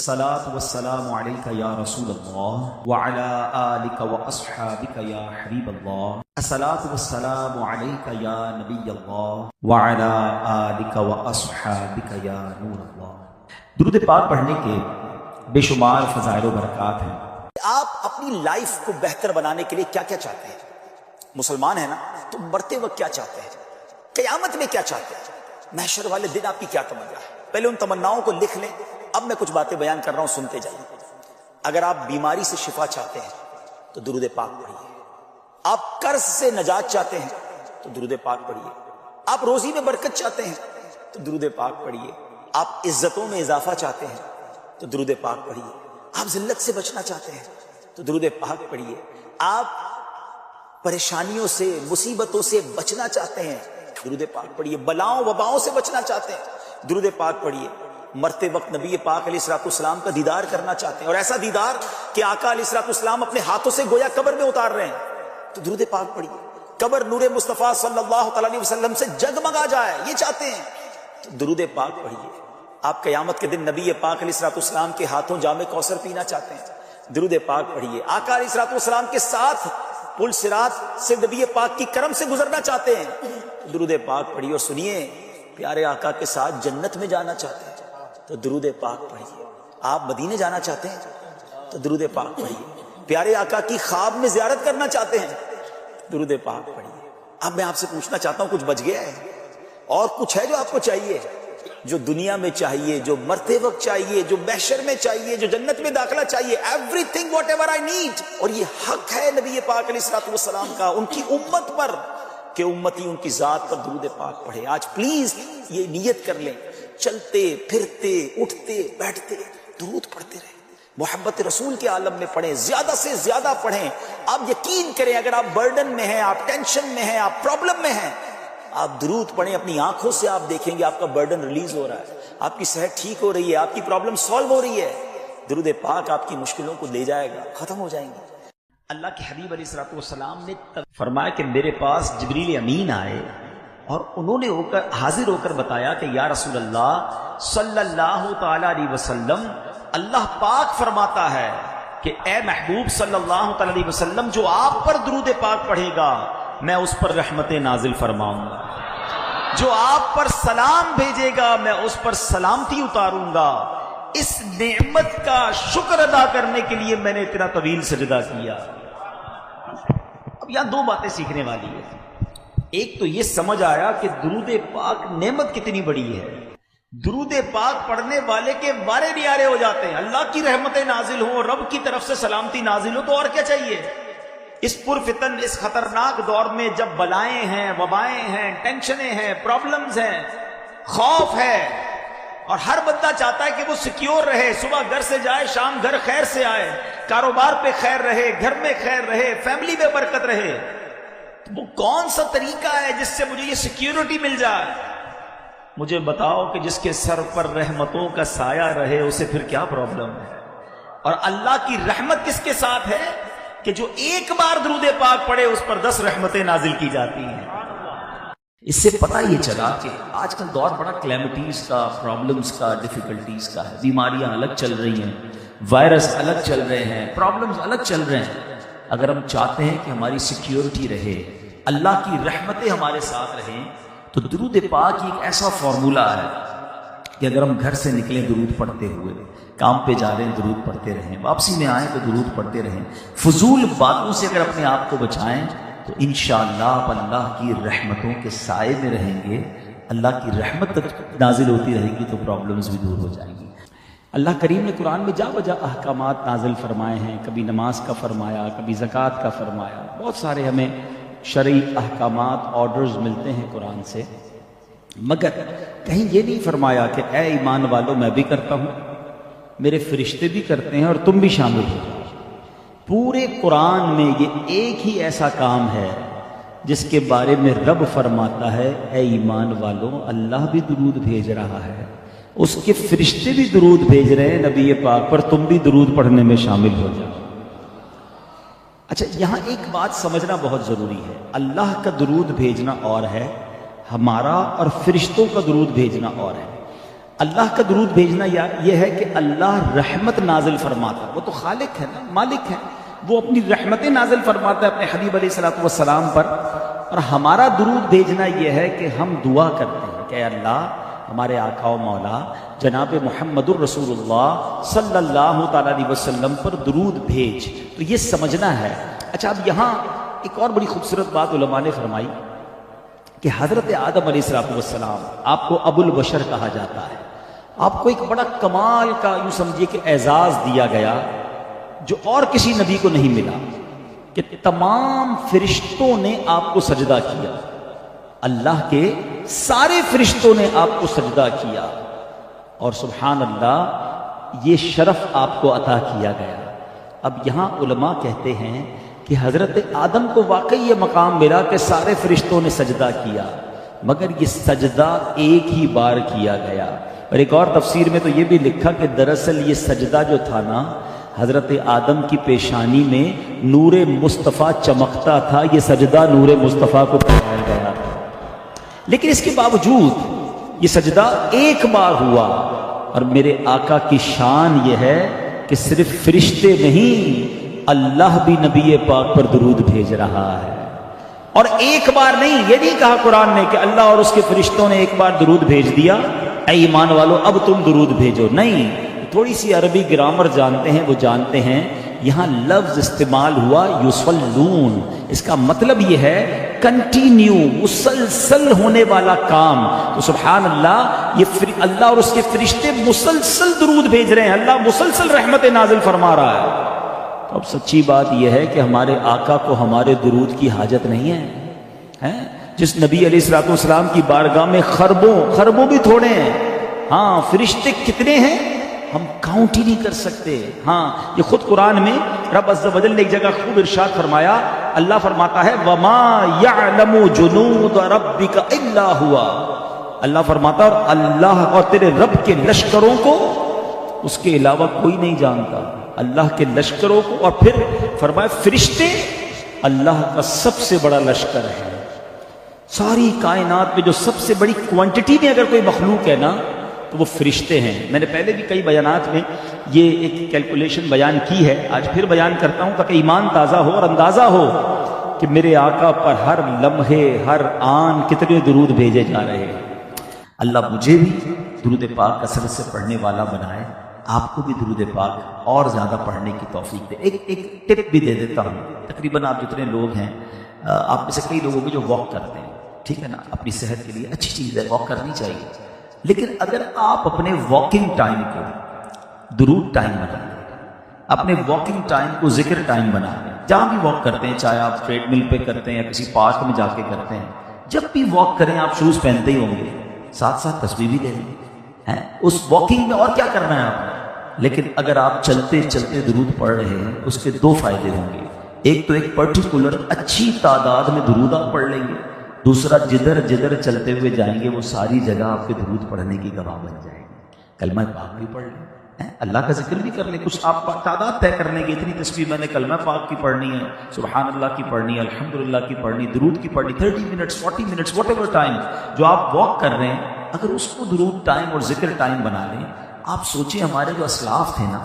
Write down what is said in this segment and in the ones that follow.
الصلاة والسلام عليك يا رسول الله وعلى آلك وأصحابك يا حبيب الله. الصلاة والسلام عليك يا نبي الله وعلى آلك وأصحابك يا نور الله. درود پاک پڑھنے کے بے شمار فضائل و برکات ہیں. آپ اپنی لائف کو بہتر بنانے کے لیے کیا کیا چاہتے ہیں؟ مسلمان ہیں نا، تو مرتے وقت کیا چاہتے ہیں؟ قیامت میں کیا چاہتے ہیں؟ محشر والے دن آپ کی کیا تمنا ہے؟ پہلے ان تمناؤں کو لکھ لیں. اب میں کچھ باتیں بیان کر رہا ہوں، سنتے جائیے. اگر آپ بیماری سے شفا چاہتے ہیں تو درود پاک پڑھیے. آپ قرض سے نجات چاہتے ہیں تو درود پاک پڑھیے. آپ روزی میں برکت چاہتے ہیں تو درود پاک پڑھیے. آپ عزتوں میں اضافہ چاہتے ہیں تو درود پاک پڑھیے. آپ ذلت سے بچنا چاہتے ہیں تو درود پاک پڑھیے. آپ پریشانیوں سے، مصیبتوں سے بچنا چاہتے ہیں، درود پاک پڑھیے. بلاؤں وباؤں سے بچنا چاہتے ہیں، درود پاک پڑھیے. مرتے وقت نبی پاک علیہ السلام کا دیدار کرنا چاہتے ہیں، اور ایسا دیدار کہ آقا علیہ السلام اپنے ہاتھوں سے گویا قبر میں اتار رہے ہیں، تو درود پاک پڑھیے. قبر نور مصطفیٰ صلی اللہ علیہ وسلم سے جگمگا جائے، یہ چاہتے ہیں تو درود پاک پڑھیے. آپ قیامت کے دن نبی پاک علیہ السلام کے ہاتھوں جام کوثر پینا چاہتے ہیں، درود پاک پڑھیے. آقا علیہ السلام کے ساتھ پل صراط سے نبی پاک کی کرم سے گزرنا چاہتے ہیں، درود پاک پڑھیے. اور سنیے، پیارے آقا کے ساتھ جنت میں جانا چاہتے ہیں تو درود پاک پڑھیے. آپ مدینے جانا چاہتے ہیں تو درود پاک پڑھیے. پیارے آقا کی خواب میں زیارت کرنا چاہتے ہیں، درود پاک پڑھیے. اب میں آپ سے پوچھنا چاہتا ہوں، کچھ بچ گیا ہے اور کچھ ہے جو آپ کو چاہیے، جو دنیا میں چاہیے، جو مرتے وقت چاہیے، جو محشر میں چاہیے، جو جنت میں داخلہ چاہیے؟ Every thing what ever I need. اور یہ حق ہے نبی پاک علیہ السلام کا ان کی امت پر کہ امتی ان کی ذات پر درود پاک پڑھے. آج پلیز یہ نیت کر لیں، چلتے پھرتے اٹھتے بیٹھتے درود پڑھتے رہیں. محبت رسول کے عالم میں پڑھیں، زیادہ سے زیادہ پڑھیں. آپ یقین کریں، اگر آپ برڈن میں ہیں، آپ ٹینشن میں ہیں، آپ پرابلم میں ہیں، آپ درود پڑھیں. اپنی آنکھوں سے آپ دیکھیں گے آپ کا برڈن ریلیز ہو رہا ہے، آپ کی صحت ٹھیک ہو رہی ہے، آپ کی پرابلم سالو ہو رہی ہے. درود پاک آپ کی مشکلوں کو لے جائے گا، ختم ہو جائیں گے. اللہ کے حبیب علیہ السلام نے فرمایا کہ میرے پاس جبریل امین آئے اور انہوں نے حاضر ہو کر بتایا کہ یا رسول اللہ صلی اللہ تعالی علیہ وسلم، اللہ پاک فرماتا ہے کہ اے محبوب صلی اللہ تعالی علیہ وسلم، جو آپ پر درود پاک پڑھے گا میں اس پر رحمت نازل فرماؤں گا، جو آپ پر سلام بھیجے گا میں اس پر سلامتی اتاروں گا. اس نعمت کا شکر ادا کرنے کے لیے میں نے اتنا طویل سجدہ کیا. اب یہاں دو باتیں سیکھنے والی ہے. ایک تو یہ سمجھ آیا کہ درود پاک نعمت کتنی بڑی ہے. درود پاک پڑھنے والے کے بارے نیارے ہو جاتے ہیں. اللہ کی رحمتیں نازل ہو، رب کی طرف سے سلامتی نازل ہو، تو اور کیا چاہیے؟ اس پرفتن، اس خطرناک دور میں جب بلائیں ہیں، وبائیں ہیں، ٹینشنیں ہیں، پرابلمز ہیں، خوف ہے، اور ہر بندہ چاہتا ہے کہ وہ سیکیور رہے، صبح گھر سے جائے شام گھر خیر سے آئے، کاروبار پہ خیر رہے، گھر میں خیر رہے، فیملی میں برکت رہے. وہ کون سا طریقہ ہے جس سے مجھے یہ سیکیورٹی مل جائے؟ مجھے بتاؤ کہ جس کے سر پر رحمتوں کا سایہ رہے اسے پھر کیا پرابلم ہے؟ اور اللہ کی رحمت کس کے ساتھ ہے کہ جو ایک بار درود پاک پڑھے اس پر 10 رحمتیں نازل کی جاتی ہیں. اس سے پتہ یہ چلا کہ آج کل دور بڑا کلیمٹیز کا، پرابلمز کا، ڈیفیکلٹیز کا ہے. بیماریاں الگ چل رہی ہیں، وائرس الگ چل رہے ہیں، پرابلمز الگ چل رہے ہیں. اگر ہم چاہتے ہیں کہ ہماری سیکیورٹی رہے، اللہ کی رحمتیں ہمارے ساتھ رہیں، تو درود پاک ایک ایسا فارمولہ ہے کہ اگر ہم گھر سے نکلیں درود پڑھتے ہوئے، کام پہ جا رہے ہیں درود پڑھتے رہیں، واپسی میں آئیں تو درود پڑھتے رہیں، فضول باتوں سے اگر اپنے آپ کو بچائیں تو انشاءاللہ آپ اللہ کی رحمتوں کے سائے میں رہیں گے. اللہ کی رحمت نازل ہوتی رہے گی تو پرابلمز بھی دور ہو جائیں گی. اللہ کریم نے قرآن میں جا بجا احکامات نازل فرمائے ہیں. کبھی نماز کا فرمایا، کبھی زکوٰۃ کا فرمایا. بہت سارے ہمیں شرعی احکامات، آرڈرز ملتے ہیں قرآن سے، مگر کہیں یہ نہیں فرمایا کہ اے ایمان والو میں بھی کرتا ہوں، میرے فرشتے بھی کرتے ہیں اور تم بھی شامل ہو جاؤ. پورے قرآن میں یہ ایک ہی ایسا کام ہے جس کے بارے میں رب فرماتا ہے اے ایمان والو اللہ بھی درود بھیج رہا ہے، اس کے فرشتے بھی درود بھیج رہے ہیں نبی پاک پر، تم بھی درود پڑھنے میں شامل ہو جاؤ. اچھا، یہاں ایک بات سمجھنا بہت ضروری ہے. اللہ کا درود بھیجنا اور ہے، ہمارا اور فرشتوں کا درود بھیجنا اور ہے. اللہ کا درود بھیجنا یہ ہے کہ اللہ رحمت نازل فرماتا ہے، وہ تو خالق ہے نا، مالک ہے، وہ اپنی رحمتیں نازل فرماتا ہے اپنے حبیب علیہ الصلوۃ والسلام پر، اور ہمارا درود بھیجنا یہ ہے کہ ہم دعا کرتے ہیں کہ اے اللہ ہمارے آقا و مولا جناب محمد الرسول اللہ صلی اللہ تعالیٰ علیہ وسلم پر درود بھیج، تو یہ سمجھنا ہے۔ اچھا، اب یہاں ایک اور بڑی خوبصورت بات علماء نے فرمائی کہ حضرت آدم علیہ السلام آپ کو ابو البشر کہا جاتا ہے، آپ کو ایک بڑا کمال کا یوں سمجھیے کہ اعزاز دیا گیا جو اور کسی نبی کو نہیں ملا، کہ تمام فرشتوں نے آپ کو سجدہ کیا، اللہ کے سارے فرشتوں نے آپ کو سجدہ کیا، اور سبحان اللہ یہ شرف آپ کو عطا کیا گیا۔ اب یہاں علماء کہتے ہیں کہ حضرت آدم کو واقعی یہ مقام ملا کہ سارے فرشتوں نے سجدہ کیا، مگر یہ سجدہ ایک ہی بار کیا گیا۔ اور ایک اور تفسیر میں تو یہ بھی لکھا کہ دراصل یہ سجدہ جو تھا نا، حضرت آدم کی پیشانی میں نور مصطفیٰ چمکتا تھا، یہ سجدہ نور مصطفیٰ کو پہنایا گیا تھا، لیکن اس کے باوجود یہ سجدہ ایک بار ہوا۔ اور میرے آقا کی شان یہ ہے کہ صرف فرشتے نہیں، اللہ بھی نبی پاک پر درود بھیج رہا ہے، اور ایک بار نہیں، یہ نہیں کہا قرآن نے کہ اللہ اور اس کے فرشتوں نے ایک بار درود بھیج دیا، اے ایمان والو اب تم درود بھیجو، نہیں۔ تھوڑی سی عربی گرامر جانتے ہیں وہ جانتے ہیں، یہاں لفظ استعمال ہوا یصلون، اس کا مطلب یہ ہے کنٹینیو، مسلسل ہونے والا کام۔ تو سبحان اللہ، یہ اللہ اور اس کے فرشتے مسلسل درود بھیج رہے ہیں، اللہ مسلسل رحمت نازل فرما رہا ہے۔ تو اب سچی بات یہ ہے کہ ہمارے آقا کو ہمارے درود کی حاجت نہیں ہے، جس نبی علیہ الصلوۃ والسلام کی بارگاہ میں خربوں بھی تھوڑے ہیں، ہاں فرشتے کتنے ہیں ہم کاؤنٹ ہی نہیں کر سکتے۔ ہاں یہ خود قرآن میں رب عز و جل نے ایک جگہ خوب ارشاد فرمایا، اللہ فرماتا ہے وما یعلم جنود ربک الا ہوا، اللہ فرماتا ہے اور اللہ اور تیرے رب کے لشکروں کو اس کے علاوہ کوئی نہیں جانتا، اللہ کے لشکروں کو۔ اور پھر فرمایا فرشتے اللہ کا سب سے بڑا لشکر ہے، ساری کائنات میں جو سب سے بڑی کوانٹٹی میں اگر کوئی مخلوق ہے نا تو وہ فرشتے ہیں۔ میں نے پہلے بھی کئی بیانات میں یہ ایک کیلکولیشن بیان کی ہے، آج پھر بیان کرتا ہوں تاکہ ایمان تازہ ہو اور اندازہ ہو کہ میرے آقا پر ہر لمحے ہر آن کتنے درود بھیجے جا رہے ہیں۔ اللہ مجھے بھی درود پاک کثرت سے پڑھنے والا بنائے، آپ کو بھی درود پاک اور زیادہ پڑھنے کی توفیق دے۔ ایک ٹپ بھی دے دیتا ہوں، تقریباً آپ جتنے لوگ ہیں، آپ میں سے کئی لوگوں کو جو واک کرتے ہیں، ٹھیک ہے نا، اپنی صحت کے لیے اچھی چیز ہے، واک کرنی چاہیے، لیکن اگر آپ اپنے واکنگ ٹائم کو درود ٹائم بنا لیں، اپنے واکنگ ٹائم کو ذکر ٹائم بنا لیں، جہاں بھی واک کرتے ہیں، چاہے آپ ٹریڈ مل پہ کرتے ہیں یا کسی پارک میں جا کے کرتے ہیں، جب بھی واک کریں آپ شوز پہنتے ہی ہوں گے، ساتھ ساتھ تسبیح بھی لے لیں، اس واکنگ میں اور کیا کرنا ہے آپ نے۔ لیکن اگر آپ چلتے چلتے درود پڑھ رہے ہیں، اس کے دو فائدے ہوں گے، ایک تو ایک پرٹیکولر اچھی تعداد میں درود آپ پڑھ لیں گے، دوسرا جدھر جدھر چلتے ہوئے جائیں گے وہ ساری جگہ آپ کے درود پڑھنے کی گواہ بن جائے گی۔ کلمہ پاک بھی پڑھ لیں، اللہ کا ذکر بھی کر لیں، کچھ آپ تعداد طے کر لیں گے، اتنی تسبیح میں نے کلمہ پاک کی پڑھنی ہے، سبحان اللہ کی پڑھنی ہے، الحمدللہ کی پڑھنی، درود کی پڑھنی، 30 minutes 40 minutes what ever time جو آپ واک کر رہے ہیں، اگر اس کو درود ٹائم اور ذکر ٹائم بنا لیں۔ آپ سوچیں ہمارے جو اسلاف تھے نا،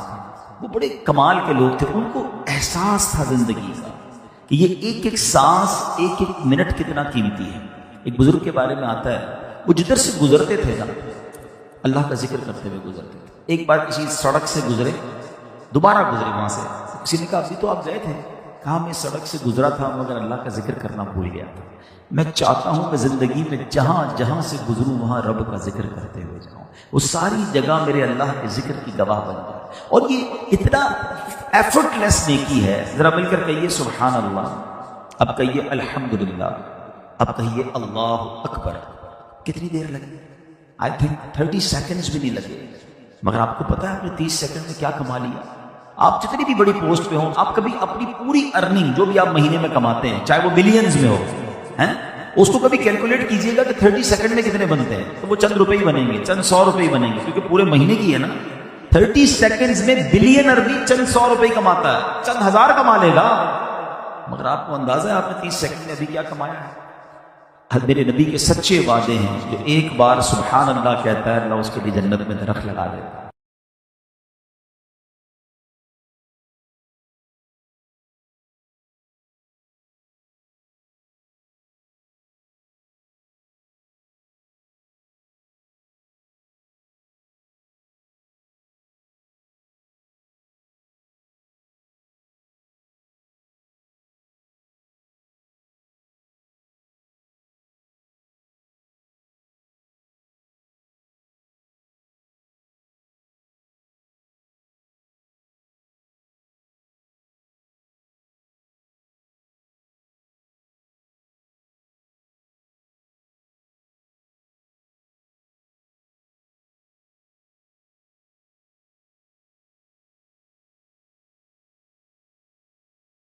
وہ بڑے کمال کے لوگ تھے، ان کو احساس تھا زندگی کا کہ یہ ایک ایک سانس ایک ایک منٹ کتنا قیمتی ہے۔ ایک بزرگ کے بارے میں آتا ہے، وہ جدھر سے گزرتے تھے نا اللہ کا ذکر کرتے ہوئے گزرتے تھے۔ ایک بار کسی سڑک سے گزرے، دوبارہ گزرے وہاں سے، کسی نے کہا ابھی تو آپ گئے تھے، کہا میں سڑک سے گزرا تھا مگر اللہ کا ذکر کرنا بھول گیا تھا۔ میں چاہتا ہوں کہ زندگی میں جہاں جہاں سے گزروں وہاں رب کا ذکر کرتے ہوئے جاؤں، وہ ساری جگہ میرے اللہ کے ذکر کی گواہ بن جائے۔ اور یہ اتنا ایفرٹ لیس نیکی ہے، ذرا مل کر کہیے سبحان اللہ، اب کہیے الحمدللہ، اب کہیے اللہ اکبر۔ کتنی دیر لگی؟ آئی تھنک 30 سیکنڈز بھی نہیں لگے، مگر آپ کو پتا ہے آپ نے 30 سیکنڈ میں کیا کما لیا؟ آپ جتنی بھی بڑی پوسٹ پہ ہوں، آپ کبھی اپنی پوری ارننگ جو بھی آپ مہینے میں کماتے ہیں، چاہے وہ ملینز میں ہو، اس کو کبھی کیلکولیٹ کیجئے گا کہ 30 سیکنڈ میں کتنے بنتے ہیں، تو وہ چند روپے ہی بنیں گے، چند 100 روپے ہی بنیں گے، کیونکہ پورے مہینے کی ہے نا۔ 30 سیکنڈز میں بلینر بھی چند 100 روپے ہی کماتا ہے، چند ہزار کما لے گا، مگر آپ کو اندازہ ہے آپ نے 30 سیکنڈ میں ابھی کیا کمایا ہے؟ میرے نبی کے سچے وعدے ہیں، جو ایک بار سبحان اللہ کہتا ہے اللہ اس کے لیے جنت میں درخت لگا دیتا ہے۔